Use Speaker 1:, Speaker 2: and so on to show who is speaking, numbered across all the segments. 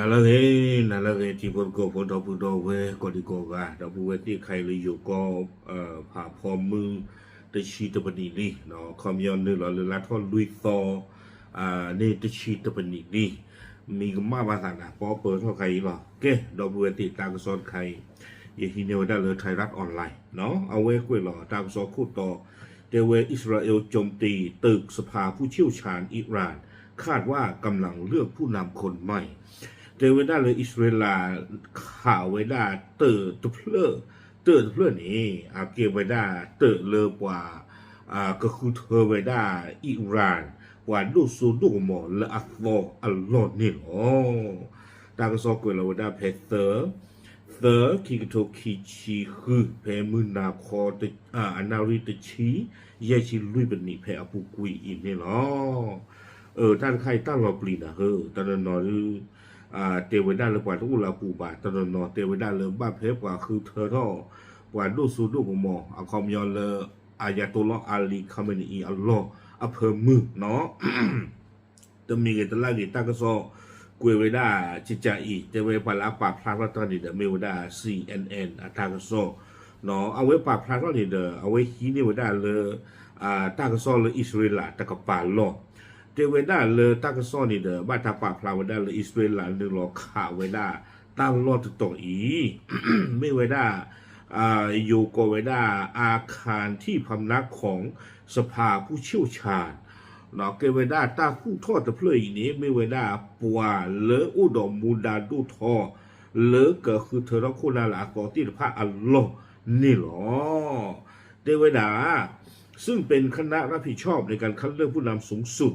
Speaker 1: นั่นละเฮที่คนก็คนดอกผู้ดอกเวก็ดีก็ว่าดอกผู้เวที่ใครเลยอยู่ก็ผ่าพอมือตะชีตะปนินี่เนาะคอมยอนนึหรอเลยละทอลุยซอนี่ตะชีตะปนินี่มีก็มาภาษาพอเปิดเท่าใครหรอเก้ดอกผู้เวที่ตากสอนใครอย่าทีเดียวได้เลยไทยรัฐออนไลน์เนาะเอาไว้คุยหรอตากสอนคู่ต่อเดเวอิสราเอลโจมตีตึกสภาผู้เชี่ยวชาญอิหร่านคาดว่ากำลังเลือกผู้นำคนใหม่เดวิดาเลยอิสราเอลข่าวไว้ได้เติร์ดเพลนี่เกี่ยวไว้ได้เติร์ดเลอกว่าก็คือเธอไว้ได้อิหร่านกว่าดูสูดูหมอและอัลลอฮ์นี่หรอตากสอกวยเราได้เพเตอร์คิกโตคิชีคือเพมุนาคอตอนาริตชียาชิลุยเป็นนี่เพอปุกุยอินนี่หรอท่านใครตั้งรอปลีนะตอนนั้นนอเทวดาเลยกว่าทุกเราปูบาตอนนั้นเทวดาเลยบ้าเพกว่าคือเธอท่อกว่าดูสูดูหมออาคอมยอนเลยอายาตุลลอฮ์อาลีคาเมนีอัลลอฮ์เพิ่มมือเนาะจะมีกันตลาดนี่ตั้งก็ซอกวยไว้ได้จิตใจอีกจะไว้ปลาปากพลาดว่าตอนนี้เดไม่ไว้ได้ CNN ตั้งก็ซอเนาะเอาไว้ปากพลาดว่านี่เดเอาไว้ขี้นี่ไว้ได้เลยตั้งก็ซอเลยอิสราเอลตะกับปาลอเทวดาเลยตั้งก็ซอนี่เดบ้านตาปากพลาดไว้ได้เลยอิสราเอลหนึ่งรอข่าวไว้ได้ตั้งรอดต่ออีไม่ไว้ได้อยู่ก็ไว้ได้อาคารที่พำนักของสภาผู้เชี่ยวชาญเนาะเกเวดาตาผู้ทอดตะเพลยนี้ไม่เวดาปัวเลออุดมมูดาดูทอเลอก็คือเธอรักคนละกอที่พระอัลลอฮ์นี่หรอเทวดาซึ่งเป็นคณะรับผิดชอบในการคัดเลือกผู้นำสูงสุด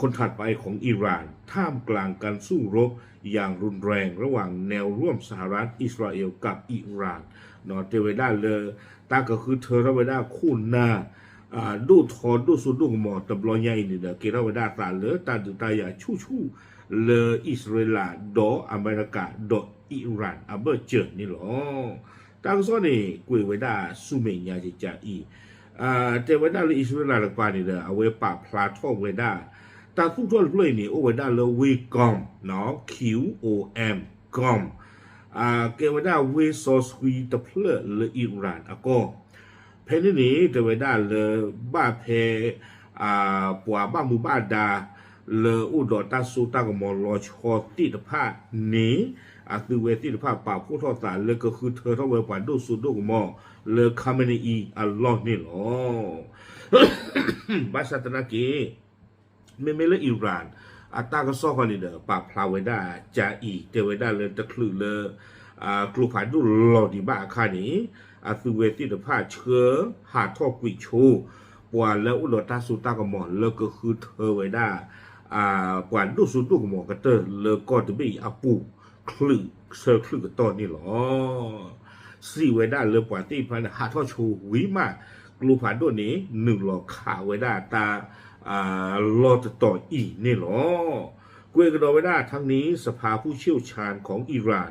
Speaker 1: คนถัดไปของอิหร่านท่ามกลางการสู้รบอย่างรุนแรงระหว่างแนวร่วมสหรัฐอิสราเอลกับอิหร่านเนาะเทวดาเลยตาก็คือเธอรักเวดาคู่หน้าดูทอดูสุดูหมอตบลอยใหญ่นี่เด้อเกเราไว้ได้ตาเลอตาดูตาอย่าชู่เลออิสราเอลดออเมริกาดออิหร่านเบอร์เจอนี่หรอตาก็ซ้อนนี่กุยไว้ได้สุเมญญาจิจาอีเทวดาเลยอิสราเอลละปานี่เด้อเอาไว้ปากพลาทองไว้ได้ตาทุกท่อนเลยนี่โอ้ไว้ได้เลยวีกอมเนาะ QOM กอมเกไว้ได้เวซอสวีตะเพลเลยอิหร่านก็เพนนี่เทวดาเลยบ้าเพปัวบ้ามือบ้าดาเลยอุดรตาสูตากมอลอชอติตภานี้คือเวทีตภาป่าผู้ทอดสารเลยก็คือเธอทั้งเวปาดูสุดูมอเลยคาเมนีอัลลอฮ์นี่หรอบาสตนากีไม่เลยอิหร่านตาก็ซ้อคนนี้เด้อปากพลาไว้ได้จะอีเทวดาเลยตะคลือเลยกลุ่มผ่านดูหลอดีบ้าค่านี้คือเวทีตภาเชื้อหาท่อกุยโชปวดแล้วอุดรตาสูตากมอเลยก็คือเธอไว้ได้ปวดดูสุดูมอกระเตอเลยก็จะไม่ปูคลึกเซอร์คลึกตอนนี้หรอสี่ไว้ได้เลยปวดที่พันหาท่อโชวิมากกลุ่มผ่านด้วยนี้หนึ่งหลอกขาไว้ได้ตารอต่ออีกนี่หรอกวยกระโดดไว้ได้ทั้งนี้สภาผู้เชี่ยวชาญของอิหร่าน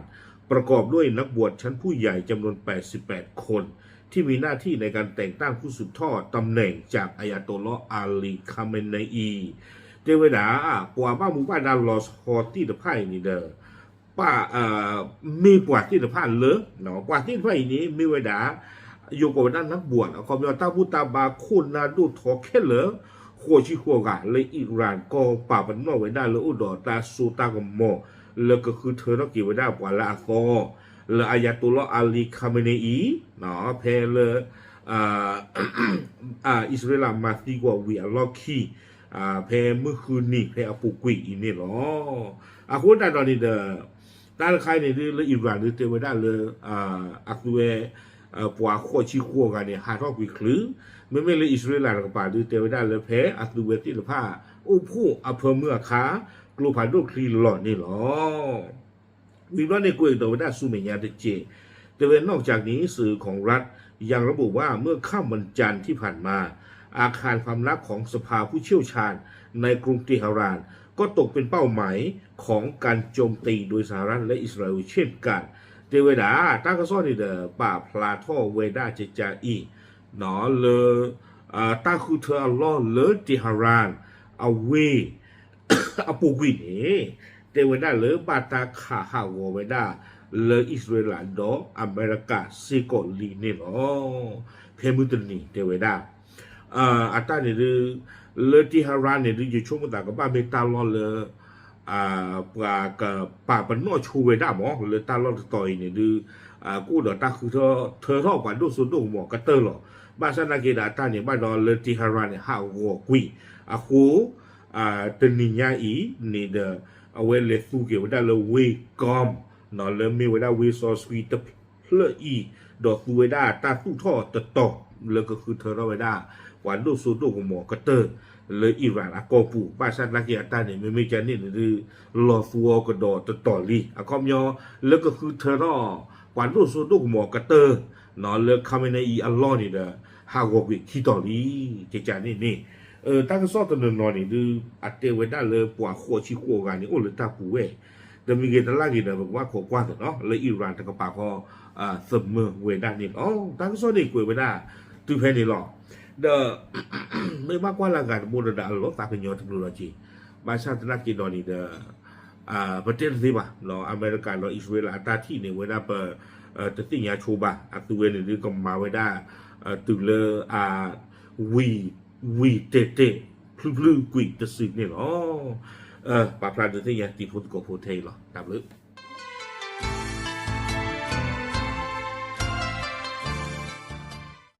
Speaker 1: ประกอบด้วยนักบวชชั้นผู้ใหญ่จำนวน88คนที่มีหน้าที่ในการแต่งตั้งผู้สืบทอดตำแหน่งจากอายาโตลลอฮ์อาลีคาเมนีเทวดาปัวบ้ามูบ้าดาลอสฮอตี้ตะไพ่นี่เด้อป้ามีปวดที่ตะไพ่เลอเนาะปวดที่ตะไพ่นี้มีเวดาอยู่กับด้านนักบวชความยอดตาผู้ตาบาคุณนาดูทอแค่เหลอโคชิโคกะเลยอิหร่านก็ป่าบันนอกไว้ได้เลยอุดรตาสูตากมอแล้วก็คือเธอต้องเกี่ยวไว้ได้กว่าละฟอเลยอายาตุลลอฮ์อาลีคาเมนีเนาะเพลเลยอิสราเอลมาตีกว่าวิอัลลอฮ์คีเพลเมื่อคืนนี่เพลอปุกุยอีนี่หรอคุณได้ตอนนี้เด้อตาใครเนี่ยเลยอิหร่านหรือเทวดาเลยตัวปัวโคชิโคกันเนี่ยหาทอกวิคลือไม่เลยอิสราเอลกับป่าดูเทวดาเลยเพลตัวเวทีละผ้าอุผู้เพิ่มเมื่อค้ากลูผ่านดูคลีหลอดนี่หรอวิวัฒน์ในกุยตัวได้สุเมญญาเจแต่เวนอกจากนี้สื่อของรัฐยังระบุว่าเมื่อค่ำวันจันทร์ที่ผ่านมาอาคารความลับของสภาผู้เชี่ยวชาญในกรุงเตหะรานก็ตกเป็นเป้าหมายของการโจมตีโดยสหรัฐและอิสราเอลเช่นกันเทวดาตั้งกระซ้อนนี่เด้อป่าพลาท่อเวดาเจจาอีเนาะเลยตั้งคือเธออัลลอฮ์เลยเตหะรานเอาเวอปูกุยนี่ เตวดาเลอบาตาขาหาวเวดาเลอิสราเอลดออเมริกาซิโกลีนี่อ๋อเพมุตนีเตวดาอาตาเนี่ยเลที่ฮารานเนี่ยอยู่ช่วงตากบ้าเมตาลอเลป่าปนนอชูเวดาหมอเลตาลอต่อยเนี่ยกูเดตาคือเธอทอกว่าดูสุดดูหมอกระเตอร์หรอบ้านสันนิษฐานตาเนี่ยบ้านดอเลที่ฮารานเนี่ยหาวกุยคูตนิญาอีนี่เดเอาไว้เลสูเกี่ยวได้เลยเวกอมนอนเลยมีไว้ได้เวซอสวีตเพลอีดอกสูเวดาตาสู้ท่อตะตอกเลยก็คือเธอเราไว้ได้หวานดูสุดดูหมอกระเตอร์เลยอิหร่านอากอปูบ้านสันนิษฐานตาเนี่ยไม่จะนี่หรือลอฟัวกระดอตะต่อลีอะคอมยอแล้วก็คือเธอเราหวานดูสุดดูหมอกระเตอร์นอนเลยคาเมเนอีอัลลอฮ์นี่เด้อฮาวกวิคิดต่อลีเจจานี่但是说的呢，那里都对为那了把火气火干的，我了大不为，แต่มีเกณฑ์อะไรกันแบบว่าขอกว่าเนาะเลยอิหร่านแต่ก็ปากก็เสมอเวด้านี่อ๋อตั้งโซนี่กวยเวด้าตัวเพนี่หรอเดอไม่มากกว่าละกันโมเดลดาลตาเป็นยอดเทคโนโลยีบางชาตินักกินนี่เดอประเทศที่บ้าเนาะอเมริกาเนาะอิสราเอลตาที่เนี่ยเวด้าเปิดตัดสินยาชูบ้าตัวเนี่ยก็มาเวด้าตัวเลยวีเตพลื้กุยจะสื่อเนี่ยหรอปาพลาดตัวที่ยังตีพุทธโกโพเทหรอตามเลย